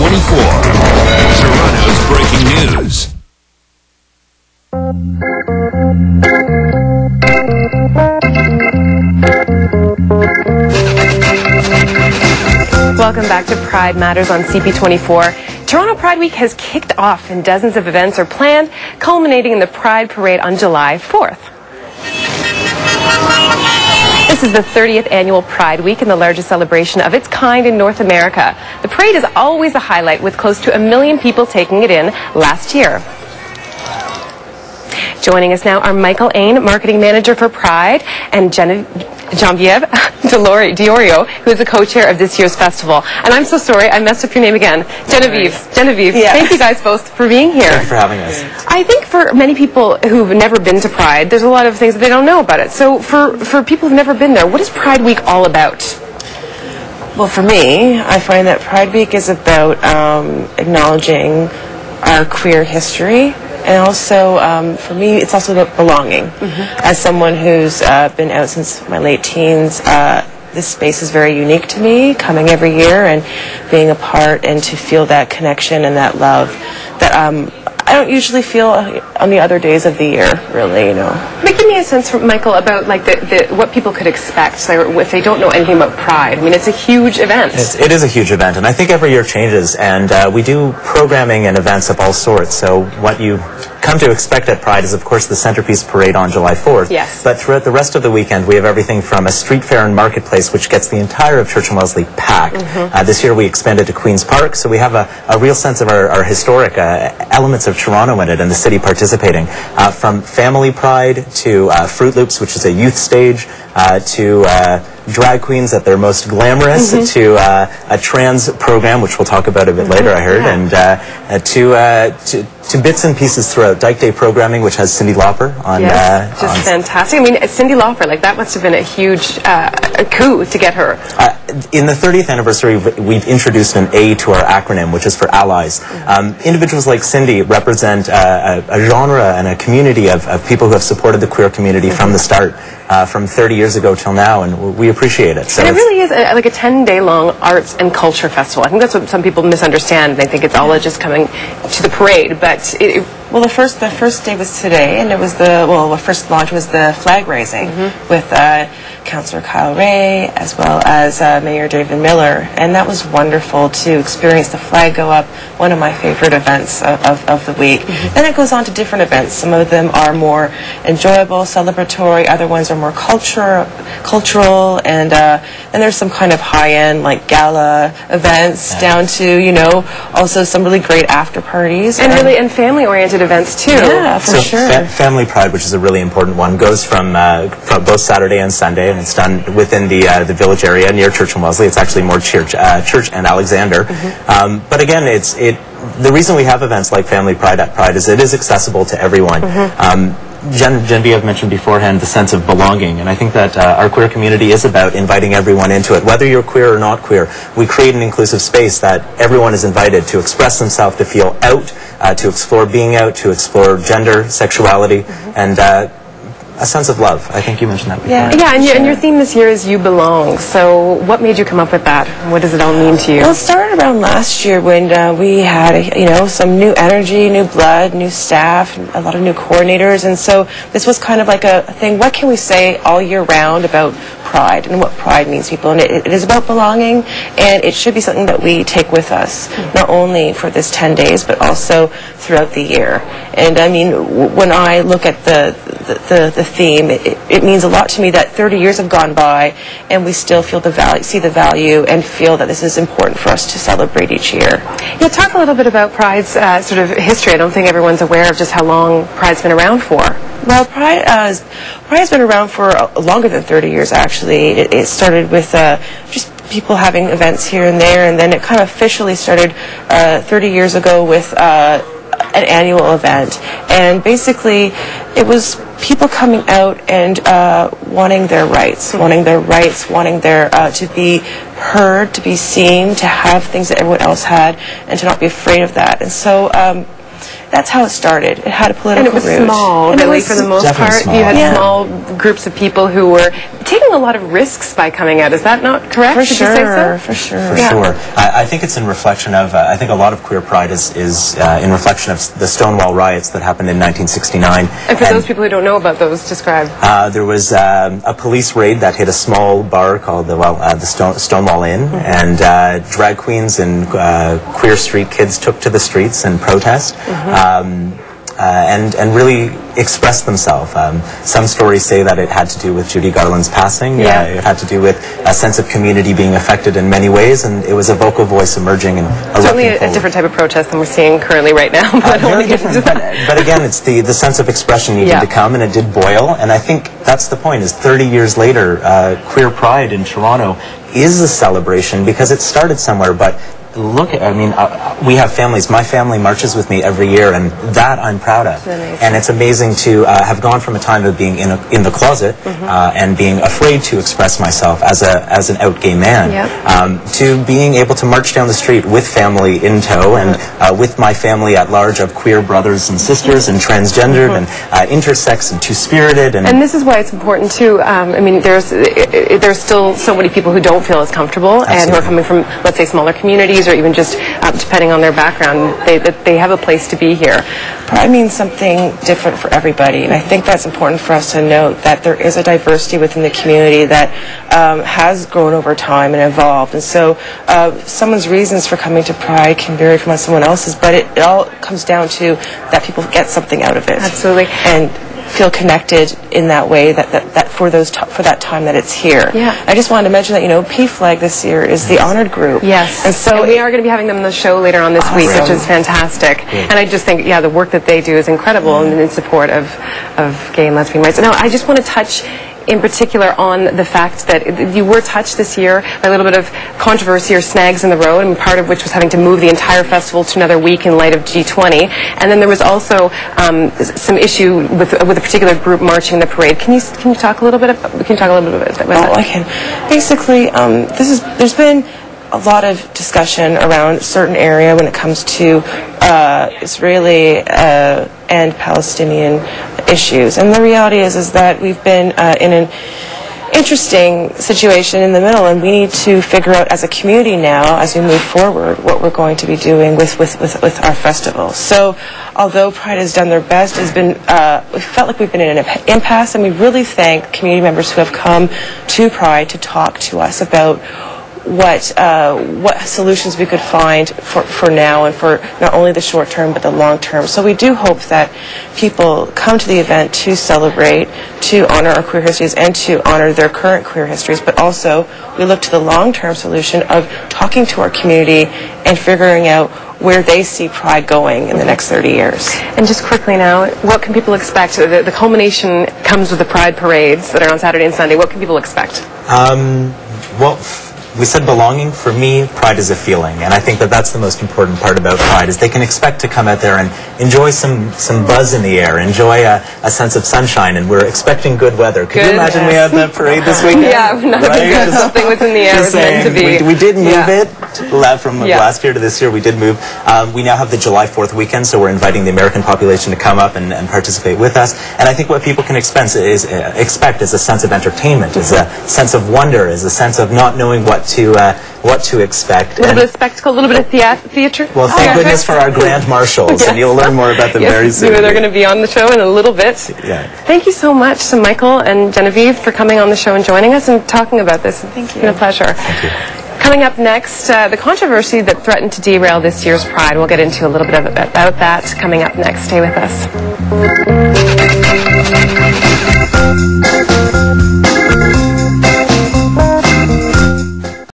CP24, Toronto's breaking news. Welcome back to Pride Matters on CP24. Toronto Pride Week has kicked off and dozens of events are planned, culminating in the Pride Parade on July 4th. This is the 30th annual Pride Week and the largest celebration of its kind in North America. The parade is always a highlight, with close to 1 million people taking it in last year. Joining us now are Michael Ain, Marketing Manager for Pride, and Genevieve D'Iorio, who is the co-chair of this year's festival. And I'm so sorry, I messed up your name again. Genevieve. Yeah. Thank you guys both for being here. Thanks for having us. I think for many people who've never been to Pride, there's a lot of things that they don't know about it. So for people who've never been there, what is Pride Week all about? Well, for me, I find that Pride Week is about acknowledging our queer history. And also, for me, it's also about belonging. As someone who's been out since my late teens, this space is very unique to me, coming every year and being a part, and to feel that connection and that love that I don't usually feel on the other days of the year, really, you know. Give me a sense, from Michael, about like what people could expect if they don't know anything about Pride. I mean, it's a huge event. It is a huge event, and I think every year changes, and we do programming and events of all sorts. So what you come to expect at Pride is, of course, the centerpiece parade on July 4th. Yes. But throughout the rest of the weekend, we have everything from a street fair and marketplace, which gets the entire of Church and Wellesley packed. This year we expanded to Queen's Park, so we have a real sense of our historic elements of Toronto in it, and the city participating. From family pride to Fruit Loops, which is a youth stage, to drag queens at their most glamorous, to a trans program, which we'll talk about a bit later, I heard, and to bits and pieces throughout. Dyke Day programming, which has Cyndi Lauper on. Yes, just fantastic. I mean, Cyndi Lauper, like, that must have been a huge coup to get her. In the 30th anniversary, we've introduced an A to our acronym, which is for allies. Individuals like Cyndi represent a genre and a community of people who have supported the queer community from the start, from 30 years ago till now, and we appreciate it. So and it really is like a 10-day-long arts and culture festival. I think that's what some people misunderstand. They think it's all just coming to the parade, but well, the first day was today, and it was the first launch was the flag raising with Councillor Kyle Ray as well as Mayor David Miller, and that was wonderful to experience the flag go up. One of my favorite events of the week. Then it goes on to different events. Some of them are more enjoyable, celebratory. Other ones are more cultural, and there's some kind of high-end like gala events down to also some really great after parties and family-oriented events too. Yeah, for sure. Family Pride, which is a really important one, goes from both Saturday and Sunday, and it's done within the village area near Church and Wellesley. It's actually more Church and Alexander. But again, the reason we have events like Family Pride at Pride is it is accessible to everyone. Genevieve mentioned beforehand the sense of belonging, and I think that our queer community is about inviting everyone into it. Whether you're queer or not queer, we create an inclusive space that everyone is invited to express themselves, to feel out, to explore being out, to explore gender, sexuality, and a sense of love. I think you mentioned that before. Yeah, and your theme this year is You Belong. So what made you come up with that? What does it all mean to you? Well, it started around last year when we had, some new energy, new blood, new staff, a lot of new coordinators, and so this was kind of like a thing. What can we say all year round about Pride and what Pride means to people? And it is about belonging, and it should be something that we take with us, not only for this 10 days, but also throughout the year. And I mean, when I look at the theme, it means a lot to me that 30 years have gone by, and we still feel see the value, and feel that this is important for us to celebrate each year. Yeah, talk a little bit about Pride's sort of history. I don't think everyone's aware of just how long Pride's been around for. Well, Pride has been around for longer than 30 years, actually. It started with just people having events here and there, and then it kind of officially started 30 years ago with an annual event. And basically, it was people coming out and wanting their rights, wanting to be heard, to be seen, to have things that everyone else had, and to not be afraid of that. And so that's how it started. It had a political And it was root. small, And it really, was for the most definitely part. small. You had Yeah. small groups of people who were taking a lot of risks by coming out. Is that not correct? For Did you say sure, so? for sure. For sure. I think it's in reflection of, I think a lot of queer pride is in reflection of the Stonewall Riots that happened in 1969. And for those people who don't know about those, describe. There was a police raid that hit a small bar called the Stonewall Inn, and drag queens and queer street kids took to the streets and protest. And really expressed themselves. Some stories say that it had to do with Judy Garland's passing. Yeah. It had to do with a sense of community being affected in many ways, and it was a vocal voice emerging and Certainly erupting a different type of protest than we're seeing currently right now. But I don't want very to get into different, that. but again, it's the sense of expression needed Yeah. to come, and it did boil. And I think that's the point. Is 30 years later, queer pride in Toronto is a celebration because it started somewhere. But look, I mean, we have families. My family marches with me every year, and that I'm proud of. And it's amazing to have gone from a time of being in the closet and being afraid to express myself as an out gay man, to being able to march down the street with family in tow and with my family at large of queer brothers and sisters and transgendered and intersex and two-spirited. And this is why it's important too. I mean, there's still so many people who don't feel as comfortable and who are coming from, let's say, smaller communities or even just depending on their background, they have a place to be here. Pride means something different for everybody, and I think that's important for us to note that there is a diversity within the community that has grown over time and evolved. And so someone's reasons for coming to Pride can vary from someone else's, but it all comes down to that people get something out of it. Absolutely. And feel connected in that way that for that time that it's here. Yeah. I just wanted to mention that, PFLAG this year is the honored group. Yes. And so we are going to be having them on the show later on this week, which Awesome. is fantastic. And I just think, the work that they do is incredible in support of gay and lesbian rights. Now, I just want to touch in particular on the fact that you were touched this year by a little bit of controversy or snags in the road, and part of which was having to move the entire festival to another week in light of G20. And then there was also some issue with a particular group marching the parade. Can you talk a little bit about that? Oh, I can. Basically, there's been a lot of discussion around a certain area when it comes to Israeli and Palestinian issues. And the reality is that we've been in an interesting situation in the middle, and we need to figure out as a community now, as we move forward, what we're going to be doing with our festival. So although Pride has done their best, we felt like we've been in an impasse, and we really thank community members who have come to Pride to talk to us about what solutions we could find for now and for not only the short term but the long term. So we do hope that people come to the event to celebrate, to honor our queer histories and to honor their current queer histories, but also we look to the long-term solution of talking to our community and figuring out where they see Pride going in the next 30 years. And just quickly now, what can people expect? The culmination comes with the Pride parades that are on Saturday and Sunday. What can people expect? We said belonging. For me, pride is a feeling, and I think that that's the most important part about Pride, is they can expect to come out there and enjoy some buzz in the air, enjoy a sense of sunshine, and we're expecting good weather. Could you imagine we had that parade this weekend? Yeah, not good. Something was in the air. Was meant to be. We did move it from last year to this year. We did move. We now have the July 4th weekend, so we're inviting the American population to come up and participate with us. And I think what people can expect is a sense of entertainment, is a sense of wonder, is a sense of not knowing what to expect. A little bit of spectacle, a little bit of theater. Well, thank goodness for our grand marshals, and you'll learn more about them very soon. They're going to be on the show in a little bit. Yeah. Thank you so much to Michael and Genevieve for coming on the show and joining us and talking about this. It's been a pleasure. Thank you. Coming up next, the controversy that threatened to derail this year's Pride. We'll get into a little bit about that coming up next. Stay with us.